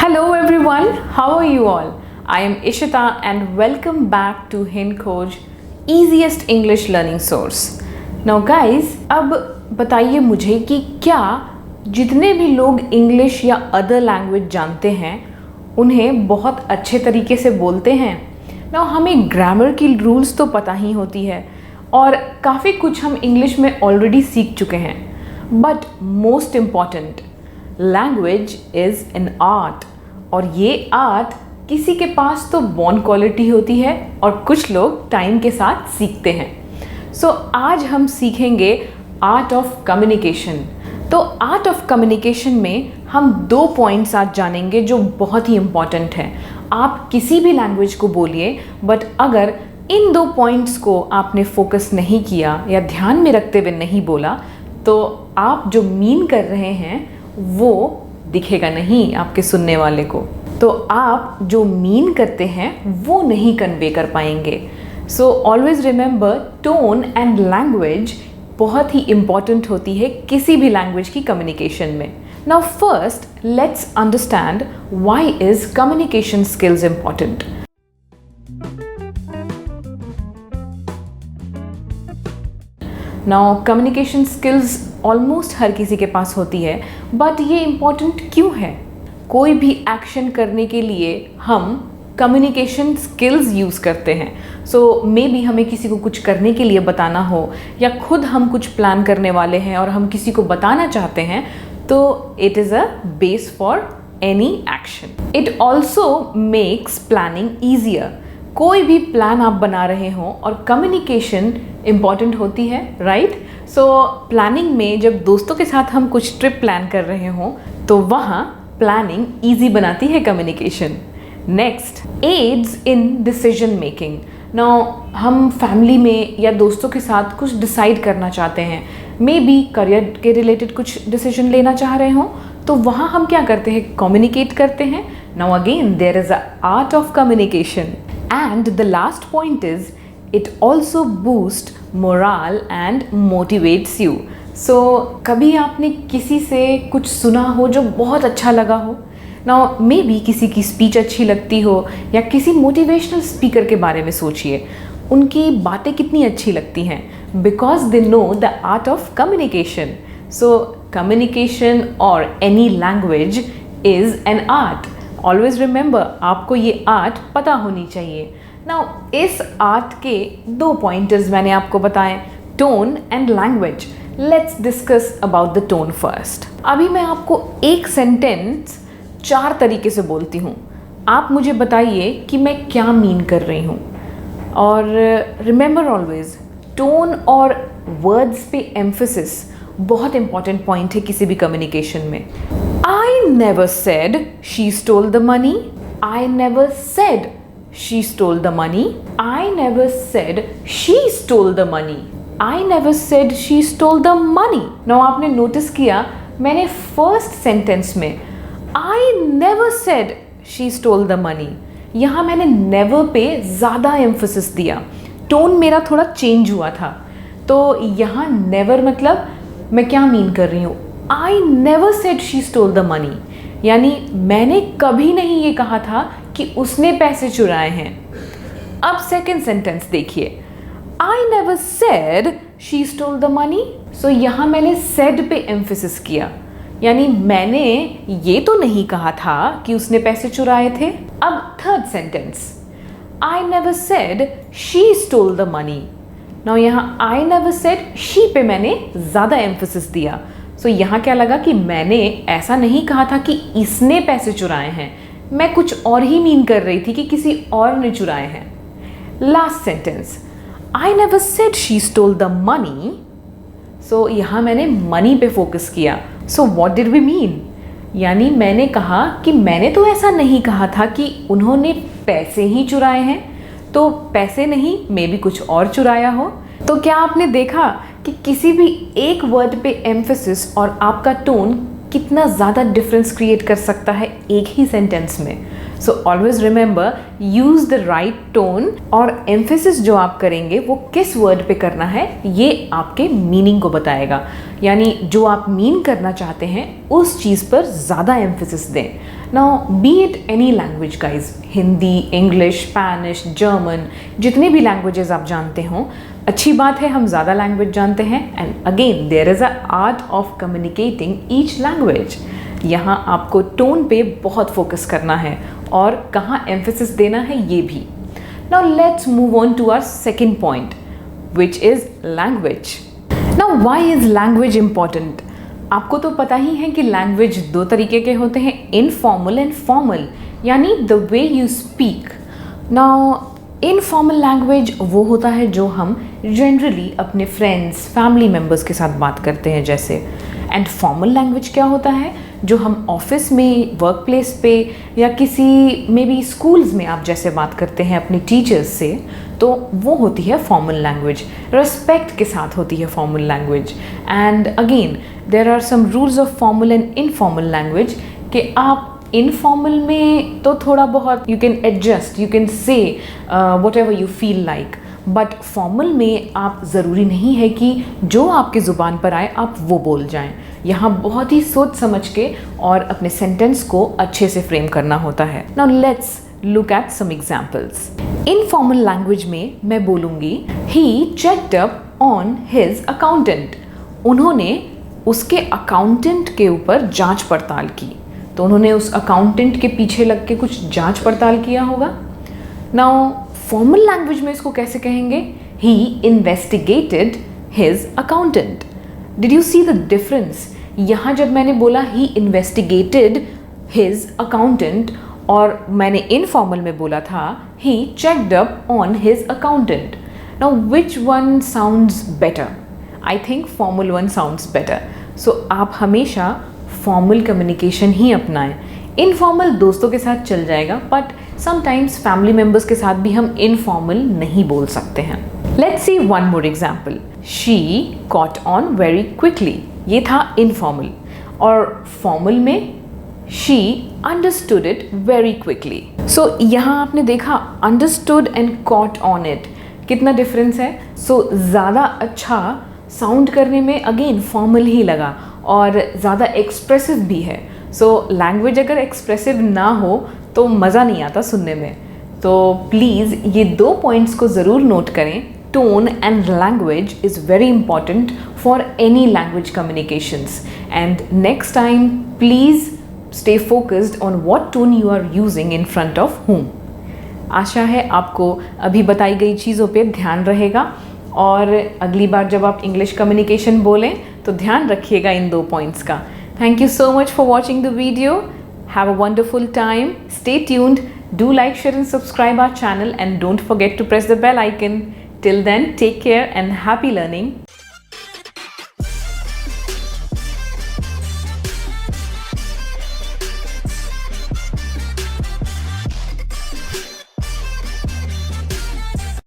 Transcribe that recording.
Hello everyone, how are you all? I am Ishita and welcome back to HinKhoj, easiest English learning source. Now guys, अब बताइए मुझे कि क्या जितने भी लोग इंग्लिश या अदर लैंग्वेज जानते हैं उन्हें बहुत अच्छे तरीके से बोलते हैं? Now हमें ग्रामर की रूल्स तो पता ही होती है और काफ़ी कुछ हम इंग्लिश में ऑलरेडी सीख चुके हैं, but most important, language is an art और ये आर्ट किसी के पास तो बॉर्न क्वालिटी होती है और कुछ लोग टाइम के साथ सीखते हैं। सो आज हम सीखेंगे आर्ट ऑफ कम्युनिकेशन। तो आर्ट ऑफ कम्युनिकेशन में हम 2 पॉइंट्स आज जानेंगे जो बहुत ही इम्पॉर्टेंट हैं। आप किसी भी लैंग्वेज को बोलिए, बट अगर इन 2 पॉइंट्स को आपने फोकस नहीं किया या ध्यान में रखते हुए नहीं बोला तो आप जो मीन कर रहे हैं वो दिखेगा नहीं आपके सुनने वाले को, तो आप जो मीन करते हैं वो नहीं कन्वे कर पाएंगे। So always remember, tone and language बहुत ही इम्पॉर्टेंट होती है किसी भी लैंग्वेज की कम्युनिकेशन में। Now first let's understand why is communication skills important. Now communication skills almost हर किसी के पास होती है, बट ये इम्पॉर्टेंट क्यों है? कोई भी एक्शन करने के लिए हम कम्युनिकेशन स्किल्स यूज़ करते हैं। सो मे बी हमें किसी को कुछ करने के लिए बताना हो या खुद हम कुछ प्लान करने वाले हैं और हम किसी को बताना चाहते हैं, तो it is a base for any action. It also makes planning easier. कोई भी प्लान आप बना रहे हो और कम्युनिकेशन इम्पॉर्टेंट होती है, राइट? सो प्लानिंग में जब दोस्तों के साथ हम कुछ ट्रिप प्लान कर रहे हो तो वहाँ प्लानिंग ईजी बनाती है communication. Next, aids in decision making. Now हम फैमिली में या दोस्तों के साथ कुछ डिसाइड करना चाहते हैं, मे बी करियर के रिलेटेड कुछ डिसीजन लेना चाह रहे हो, तो वहाँ हम क्या करते हैं? कम्युनिकेट करते हैं। Now again there is a art of communication. And the last point is, it also boosts morale and motivates you. So कभी आपने किसी से कुछ सुना हो जो बहुत अच्छा लगा हो? Now maybe किसी की स्पीच अच्छी लगती हो या किसी मोटिवेशनल स्पीकर के बारे में सोचिए, उनकी बातें कितनी अच्छी लगती हैं, because they know the art of communication. So communication or any language is an art. Always remember, आपको ये आर्ट पता होनी चाहिए। नाउ इस आर्ट के 2 पॉइंटर्स मैंने आपको बताए, tone and language. Let's discuss about the tone first. अभी मैं आपको एक सेंटेंस 4 तरीके से बोलती हूँ, आप मुझे बताइए कि मैं क्या मीन कर रही हूँ। और रिमेंबर ऑलवेज, टोन और वर्ड्स पे एम्फेसिस बहुत इंपॉर्टेंट पॉइंट है किसी भी कम्युनिकेशन में। I never said she stole the money. I never said she stole the money. I never said she stole the money. I never said she stole the money. Now आपने notice किया, मैंने first sentence में I never said she stole the money, यहाँ मैंने never पे ज़्यादा emphasis दिया, tone मेरा थोड़ा चेंज हुआ था। तो यहाँ never मतलब मैं क्या मीन कर रही हूँ? I never said she stole the money, यानी मैंने कभी नहीं ये कहा था कि उसने पैसे चुराए हैं। अब सेकेंड सेंटेंस देखिए, I never said she stole the money. So यहाँ मैंने said पे एम्फेसिस किया, यानी मैंने ये तो नहीं कहा था कि उसने पैसे चुराए थे। अब third sentence, I never said she stole the money. Now यहाँ I never said she पे मैंने ज़्यादा एम्फेसिस दिया। सो यहाँ क्या लगा कि मैंने ऐसा नहीं कहा था कि इसने पैसे चुराए हैं, मैं कुछ और ही मीन कर रही थी कि किसी और ने चुराए हैं। Last sentence, I never said she stole the money. So यहाँ मैंने मनी पे फोकस किया। So what did we mean? यानी मैंने कहा कि मैंने तो ऐसा नहीं कहा था कि उन्होंने पैसे ही चुराए हैं, तो पैसे नहीं, मे बी कुछ और चुराया हो। तो क्या आपने देखा कि किसी भी एक वर्ड पे एम्फेसिस और आपका टोन कितना ज़्यादा डिफरेंस क्रिएट कर सकता है एक ही सेंटेंस में? So always remember, use the right tone, और एम्फेसिस जो आप करेंगे वो किस वर्ड पे करना है ये आपके मीनिंग को बताएगा, यानी जो आप मीन करना चाहते हैं उस चीज़ पर ज़्यादा एम्फेसिस दें। Now B it any language guys, Hindi, English, Spanish, German, जितने भी लैंग्वेजेस आप जानते हो, अच्छी बात है हम ज़्यादा लैंग्वेज जानते हैं। And again there is a art of communicating each language. यहाँ आपको टोन पे बहुत फोकस करना है और कहाँ एम्फेसिस देना है ये भी। Now let's move on to our second point which is language. Now why is language important? आपको तो पता ही है कि लैंग्वेज दो तरीके के होते हैं, इनफॉर्मल एंड फॉर्मल, यानी the way you speak. Now informal language वो होता है जो हम जनरली अपने फ्रेंड्स, फैमिली मेम्बर्स के साथ बात करते हैं जैसे। एंड फॉर्मल लैंग्वेज क्या होता है? जो हम ऑफिस में, वर्क प्लेस पे या किसी मे बी स्कूल्स में आप जैसे बात करते हैं अपने टीचर्स से, तो वो होती है फॉर्मल लैंग्वेज। रिस्पेक्ट के साथ होती है formal language. And again there are some rules of formal and informal language कि आप इनफॉर्मल में तो थोड़ा बहुत you can adjust, you can say whatever you feel like, but formal में आप ज़रूरी नहीं है कि जो आपकी ज़ुबान पर आए आप वो बोल जाएं। यहाँ बहुत ही सोच समझ के और अपने सेंटेंस को अच्छे से फ्रेम करना होता है। Now let's look at some examples. Informal language में मैं बोलूँगी he checked up on his accountant. उन्होंने उसके अकाउंटेंट के ऊपर जांच पड़ताल की, तो उन्होंने उस अकाउंटेंट के पीछे लग के कुछ जांच पड़ताल किया होगा। नाउ फॉर्मल लैंग्वेज में इसको कैसे कहेंगे? He investigated his accountant. Did you see the difference? यहाँ जब मैंने बोला ही इन्वेस्टिगेटेड हिज अकाउंटेंट और मैंने इनफॉर्मल में बोला था he checked up on his accountant. Now which one sounds better? I think formal one sounds better. So आप हमेशा फॉर्मल कम्युनिकेशन ही अपनाएं। इनफॉर्मल दोस्तों के साथ चल जाएगा, बट समटाइम्स फैमिली मेम्बर्स के साथ भी हम इनफॉर्मल नहीं बोल सकते हैं। Let's see one more example. She caught on very quickly, ये था इनफॉर्मल। और फॉर्मल में she understood it very quickly. So यहाँ आपने देखा understood and caught on it, कितना डिफरेंस है। सो ज़्यादा अच्छा साउंड करने में अगेन फॉर्मल ही लगा और ज़्यादा एक्सप्रेसिव भी है। सो लैंग्वेज अगर एक्सप्रेसिव ना हो तो मज़ा नहीं आता सुनने में। तो प्लीज़ ये दो पॉइंट्स को ज़रूर नोट करें। Tone and language is very important for any language communications. And next time please stay focused on what tone you are using in front of whom। आशा है आपको अभी बताई गई चीज़ों पे ध्यान रहेगा और अगली बार जब आप इंग्लिश कम्युनिकेशन बोलें तो ध्यान रखिएगा इन दो पॉइंट्स का। Thank you so much for watching the video. Have a wonderful time. Stay tuned. Do like, share and subscribe our channel and don't forget to press the bell icon. Till then, take care and happy learning.